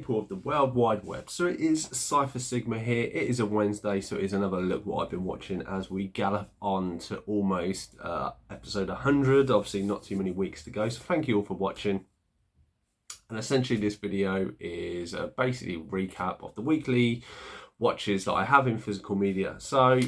people of the World Wide Web. So it is Cypher Sigma here. It is a Wednesday, so it is another look what I've been watching as we gallop on to almost episode 100. Obviously not too many weeks to go, so thank you all for watching. And essentially this video is basically a recap of the weekly watches that I have in physical media. So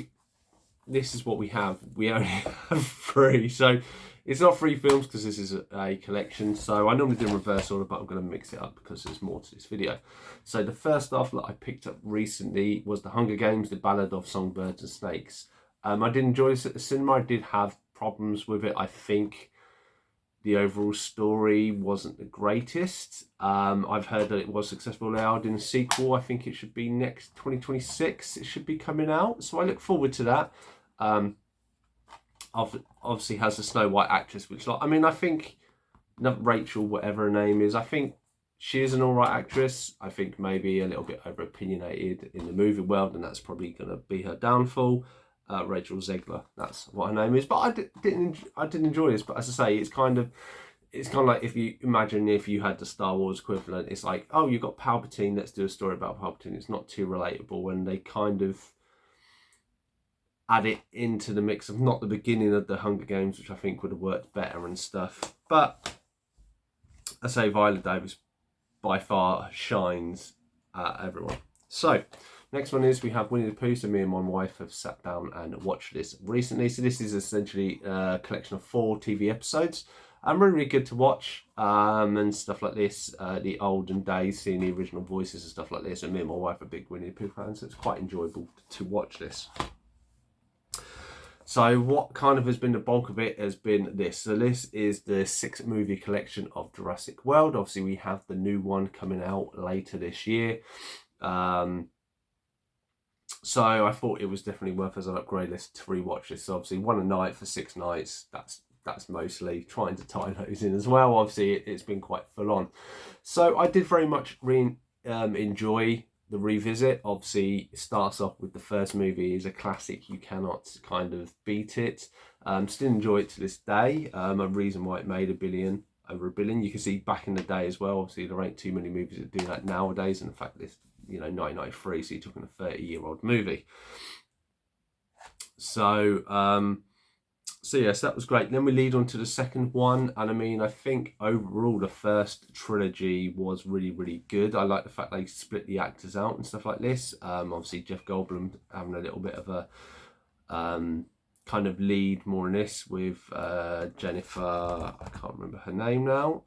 this is what we have. We only have 3, so it's not 3 films because this is a collection. So I normally do in reverse order, but I'm going to mix it up because there's more to this video. So the first stuff that I picked up recently was The Hunger Games, The Ballad of Songbirds and Snakes. I did enjoy this at the cinema. I did have problems with it. I think the overall story wasn't the greatest. I've heard that it was successful now in a sequel. I think it should be next 2026. It should be coming out. So I look forward to that. Obviously has a Snow White actress, which I think Rachel, whatever her name is, I think she is an alright actress. I think maybe a little bit over opinionated in the movie world, and that's probably going to be her downfall. Rachel Zegler, that's what her name is. But I did enjoy this. But as I say, it's kind of like if you imagine if you had the Star Wars equivalent. It's like, oh, you've got Palpatine, let's do a story about Palpatine. It's not too relatable when they kind of add it into the mix of not the beginning of the Hunger Games, which I think would have worked better and stuff. But I say Viola Davis by far shines at everyone. So next one is we have Winnie the Pooh. So me and my wife have sat down and watched this recently. So this is essentially a collection of 4 TV episodes. Really good to watch and stuff like this. The olden days, seeing the original voices and stuff like this. And me and my wife are big Winnie the Pooh fans, so it's quite enjoyable to watch this. So what kind of has been the bulk of it has been this. So this is the 6 movie collection of Jurassic World. Obviously we have the new one coming out later this year. So I thought it was definitely worth as an upgrade list to rewatch this. So obviously one a night for 6 nights. That's mostly trying to tie those in as well. Obviously it's been quite full on. So I did very much enjoy the revisit. Obviously it starts off with the first movie is a classic. You cannot kind of beat it. Still enjoy it to this day. A reason why it made over $1 billion. You can see back in the day as well. Obviously there ain't too many movies that do that nowadays. And in fact this, 1993, so you're talking a 30-year-old movie. So yes, that was great. Then we lead on to the second one, and I think overall the first trilogy was really, really good. I like the fact they split the actors out and stuff like this. Obviously Jeff Goldblum having a little bit of a kind of lead more in this with Jennifer, I can't remember her name now.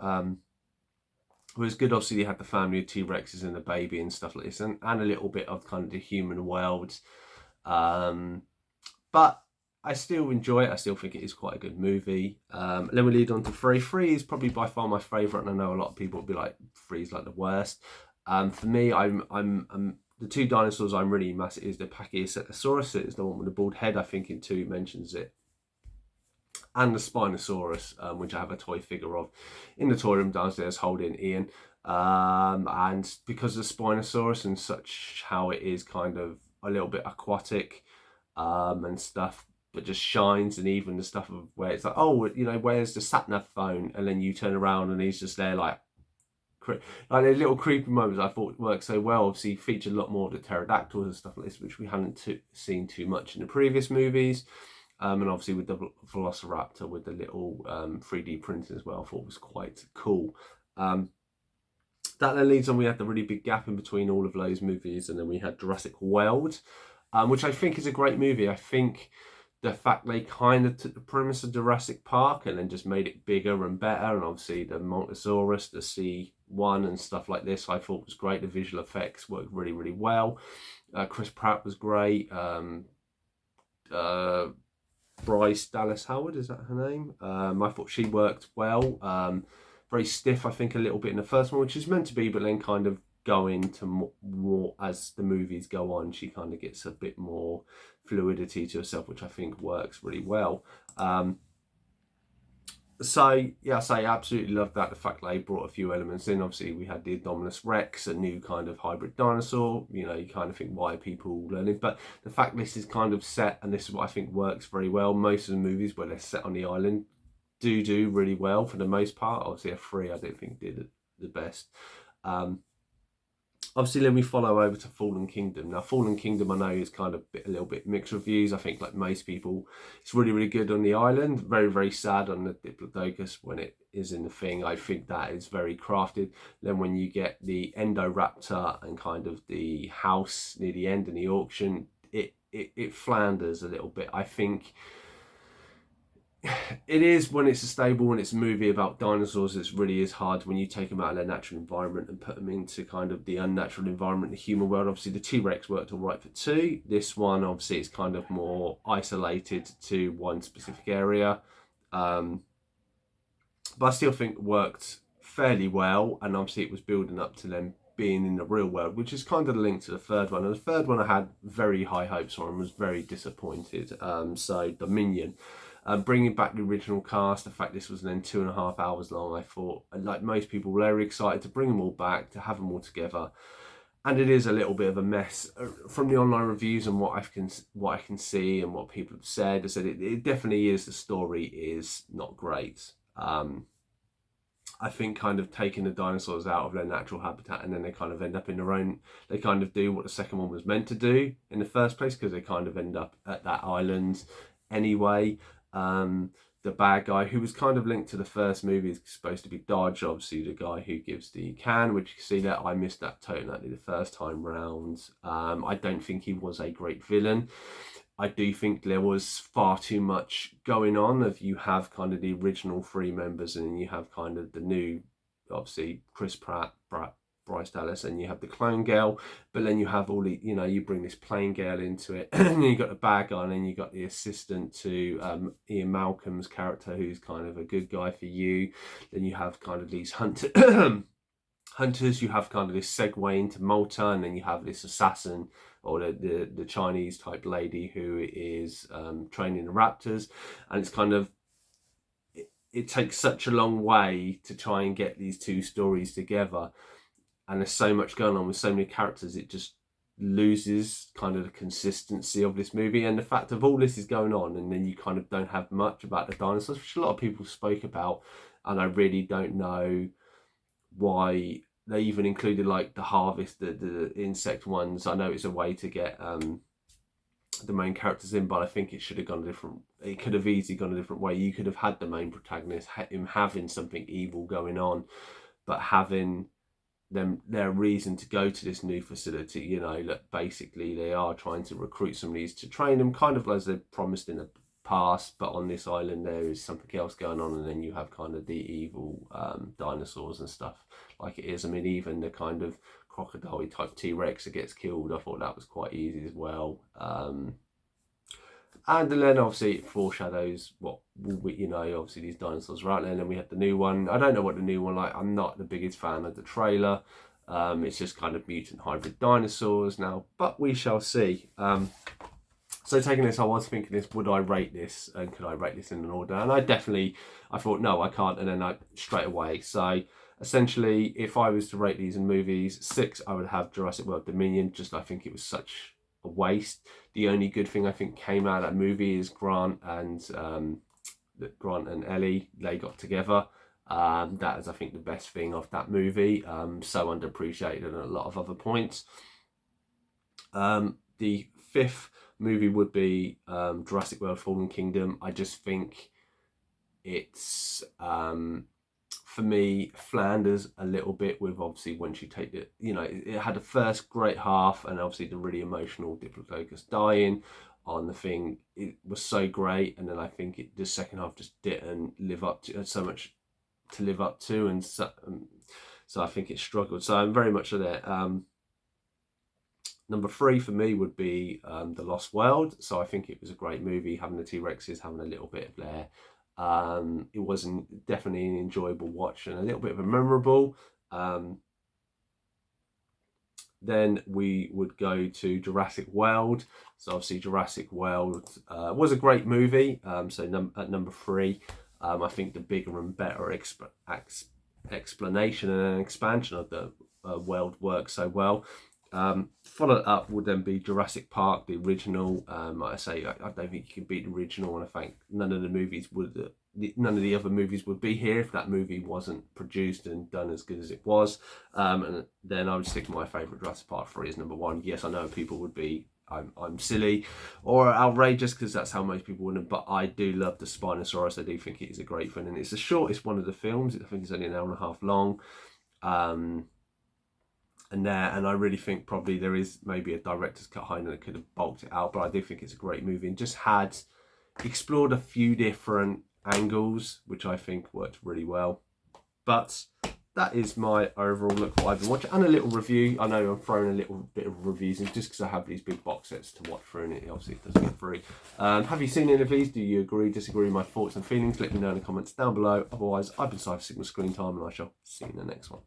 It was good. Obviously, you had the family of T-Rexes and the baby and stuff like this, and a little bit of kind of the human world. But I still enjoy it. I still think it is quite a good movie. Then we lead on to 3. 3 is probably by far my favourite, and I know a lot of people will be like 3 is like the worst. For me, I'm the 2 dinosaurs I'm really massive is the Pachycephalosaurus. It's the one with the bald head. I think in 2 mentions it. And the Spinosaurus, which I have a toy figure of in the toy room downstairs holding Ian. And because of the Spinosaurus and such how it is kind of a little bit aquatic and stuff, but just shines, and even the stuff of where it's like, oh, where's the sat-nav phone? And then you turn around and he's just there like the little creepy moments I thought worked so well. Obviously featured a lot more of the pterodactyls and stuff like this, which we hadn't seen too much in the previous movies. And obviously with the Velociraptor with the little 3D print as well, I thought was quite cool. That then leads on, we had the really big gap in between all of those movies, and then we had Jurassic World, which I think is a great movie. I think the fact they kind of took the premise of Jurassic Park and then just made it bigger and better, and obviously the Montosaurus, the C1 and stuff like this, I thought was great. The visual effects worked really, really well. Chris Pratt was great. Bryce Dallas Howard, is that her name? I thought she worked well. Very stiff, I think, a little bit in the first one, which is meant to be, but then kind of go into more as the movies go on. She kind of gets a bit more fluidity to herself, which I think works really well. So yes, I absolutely love that. The fact they brought a few elements in. Obviously, we had the Indominus Rex, a new kind of hybrid dinosaur. You kind of think, why are people learning? But the fact this is kind of set, and this is what I think works very well. Most of the movies where they're set on the island do really well for the most part. Obviously, a 3 I don't think did it the best. Obviously, then we follow over to Fallen Kingdom. Now, Fallen Kingdom, I know, is kind of a little bit mixed reviews. I think, like most people, it's really, really good on the island. Very, very sad on the Diplodocus when it is in the thing. I think that is very crafted. Then when you get the Endoraptor and kind of the house near the end in the auction, it flounders a little bit. I think it is, when it's a stable and it's a movie about dinosaurs, it really is hard when you take them out of their natural environment and put them into kind of the unnatural environment, the human world. Obviously, the T-Rex worked all right for 2. This one, obviously, is kind of more isolated to one specific area. But I still think worked fairly well, and obviously it was building up to them being in the real world, which is kind of the link to the third one. And the third one I had very high hopes for and was very disappointed. So Dominion. Bringing back the original cast, the fact this was then 2.5 hours long, I thought, like most people, were very excited to bring them all back, to have them all together. And it is a little bit of a mess. From the online reviews and what I can see and what people have said, I said it definitely is, the story is not great. I think kind of taking the dinosaurs out of their natural habitat, and then they kind of end up in their own, they kind of do what the second one was meant to do in the first place, because they kind of end up at that island anyway. The bad guy, who was kind of linked to the first movie, is supposed to be Dodge, obviously the guy who gives the can, which you can see that I missed that totally the first time round. I don't think he was a great villain. I do think there was far too much going on. If you have kind of the original 3 members, and then you have kind of the new, obviously Chris Pratt, Bryce Dallas, and you have the clone girl, but then you have all the, you bring this plain girl into it, and then you got the bad guy, and then you got the assistant to Ian Malcolm's character, who's kind of a good guy for you. Then you have kind of these hunters, you have kind of this segue into Malta, and then you have this assassin, or the Chinese type lady who is training the raptors, and it's kind of, it takes such a long way to try and get these 2 stories together, and there's so much going on with so many characters, it just loses kind of the consistency of this movie. And the fact of all this is going on, and then you kind of don't have much about the dinosaurs, which a lot of people spoke about, and I really don't know why they even included like the harvest, the insect ones. I know it's a way to get the main characters in, but I think it should have gone a different, it could have easily gone a different way. You could have had the main protagonist, him having something evil going on, but having them, their reason to go to this new facility, that basically they are trying to recruit some of these to train them, kind of as they promised in the past, but on this island there is something else going on, and then you have kind of the evil dinosaurs and stuff like it is. I mean, even the kind of crocodile type T-Rex that gets killed, I thought that was quite easy as well. And then obviously it foreshadows what obviously these dinosaurs are out there. And then we had the new one. I don't know what the new one like. I'm not the biggest fan of the trailer. It's just kind of mutant hybrid dinosaurs now, but we shall see. So taking this, I was thinking this, would I rate this, and could I rate this in an order? And I thought, no, I can't. And then I straight away. So essentially, if I was to rate these in movies, 6, I would have Jurassic World Dominion. Just, I think it was such a waste. The only good thing I think came out of that movie is Grant and Ellie, they got together. That is, I think, the best thing of that movie. So underappreciated on a lot of other points. The 5th movie would be Jurassic World Fallen Kingdom. I just think it's for me flounders a little bit with, obviously, once you take it, it had the first great half, and obviously the really emotional Diplodocus dying on the thing, it was so great, and then I think the second half just didn't live up to, so much to live up to, and so I think it struggled. So I'm very much there. Number 3 for me would be The Lost World. So I think it was a great movie, having the T-Rexes, having a little bit of there. It wasn't definitely an enjoyable watch and a little bit of a memorable. Then we would go to Jurassic World. So obviously Jurassic World was a great movie. So at number 3, I think the bigger and better explanation and expansion of the world works so well. Followed up would then be Jurassic Park, the original. Like I say, I don't think you can beat the original, and I think none of the other movies would be here if that movie wasn't produced and done as good as it was. And then I would stick my favourite Jurassic Park 3 as number one. Yes, I know people would be I'm silly or outrageous because that's how most people wouldn't, but I do love the Spinosaurus. I do think it is a great film, and it's the shortest one of the films. I think it's only an hour and a half long. And I really think probably there is maybe a director's cut home that could have bulked it out, but I do think it's a great movie and just had explored a few different angles, which I think worked really well. But that is my overall look what I've been watching and a little review. I know I'm throwing a little bit of reviews in just because I have these big box sets to watch through, and it obviously doesn't get free. Have you seen any of these? Do you agree, disagree with my thoughts and feelings? Let me know in the comments down below. Otherwise, I've been Cypher Sigma Screen Time, and I shall see you in the next one.